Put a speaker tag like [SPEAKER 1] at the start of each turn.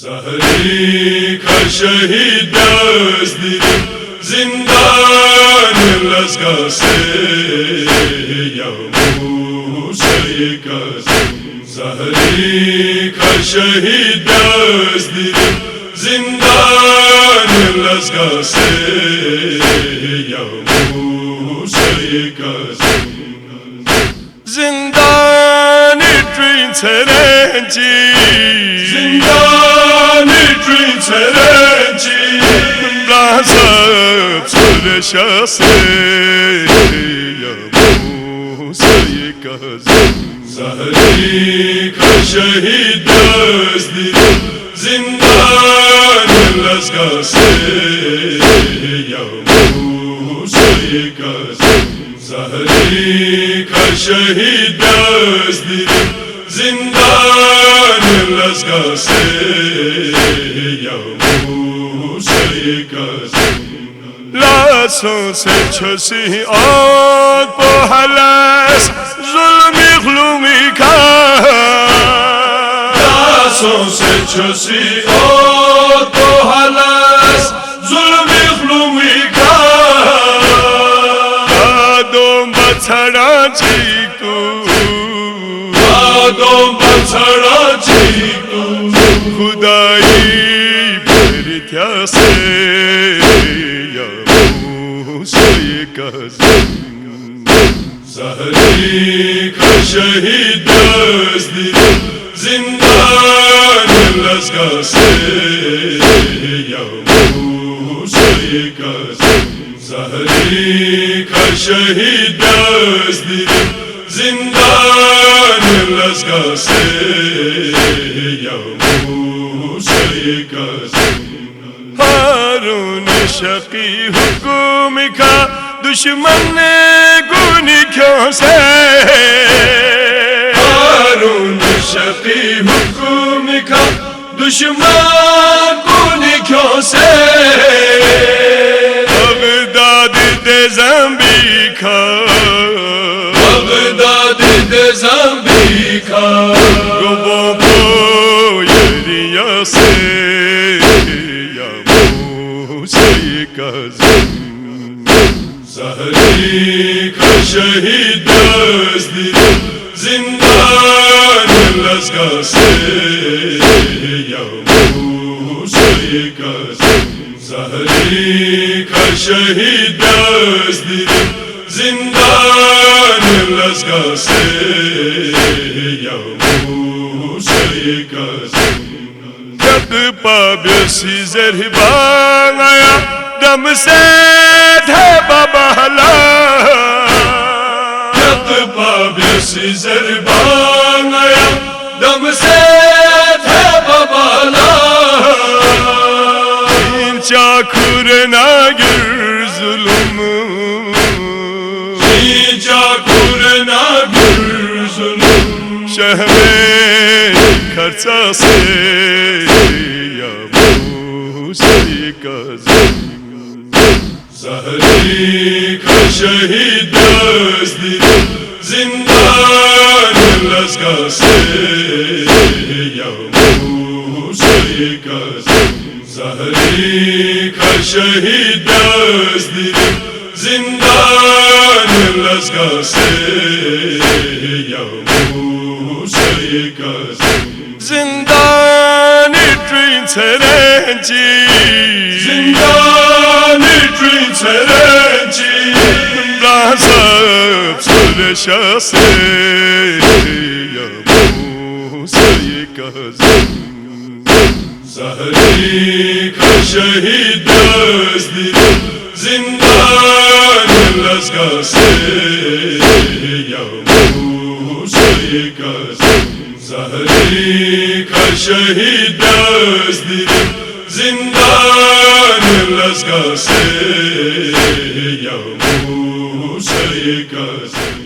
[SPEAKER 1] زهری کا شہید دزدیدیم زندان لشکر سے یا موسی کاظم. زهری کا شہید دزدیدیم زندان لشکر سے یا موسی کاظم. زندانی توی ترنجی زندانی توی ترنجی رازب سرشاسه یا موسی کاظم. زهری کا شہید دزدیدیم زندان لشکر سے یا موسی کاظم. زهری کا شہید دزدیدیم زندان لشکر سے یا موسی کاظم. لاسوں سے چھسی آگ پہلس ظلمی غلومی کا لاسوں سے چھسی آگ پہلس ظلمی غلومی کا آدم بچھڑا چیکو آدم بچھڑا چیکو خدائی پرتیا سے یا موسی کاظم. زهری کا شہید دزدیدیم زندان لشکر سے یا موسی کاظم. زهری کا شہید دزدیدیم زندان لشکر سے یا موسی کاظم. ہارون شقی حکم کا دشمن گونی کیوں سے ہارون شقی حکم کا دشمن گونی کیوں سے بغداد دے زمبی کا بغداد دے زمبی کا گبو کو یریا سے یا موسی کاظم. زهری کا شہید دزدیدیم زندان لشکر سے یا موسی کاظم. زهری کا شہید دزدیدیم زندان لشکر سے یا موسی کاظم. جب پاب سیزر بایا دم سے تھے بابالا جب پاب سیزر بایا دم سے تھے بابالا این چاکور ناگر ظلم این چاکور ناگر ظلم شہ میں خرچہ سے یا موسی کاظم. زهری کا شہید دزدیدیم زندان لشکر سے یا موسی کاظم. زهری کا شہید دزدیدیم زندان لشکر سے یا موسی کاظم. زندانی توی ترنجی زندانی توی ترنجی رازب سرشاسه یا موسی کاظم. زهری کا شہید دزدیدیم زندان لشکر سے یا موسی کاظم. زهری کا شہید دزدیدیم زندان لشکر سے یا موسی کاظم.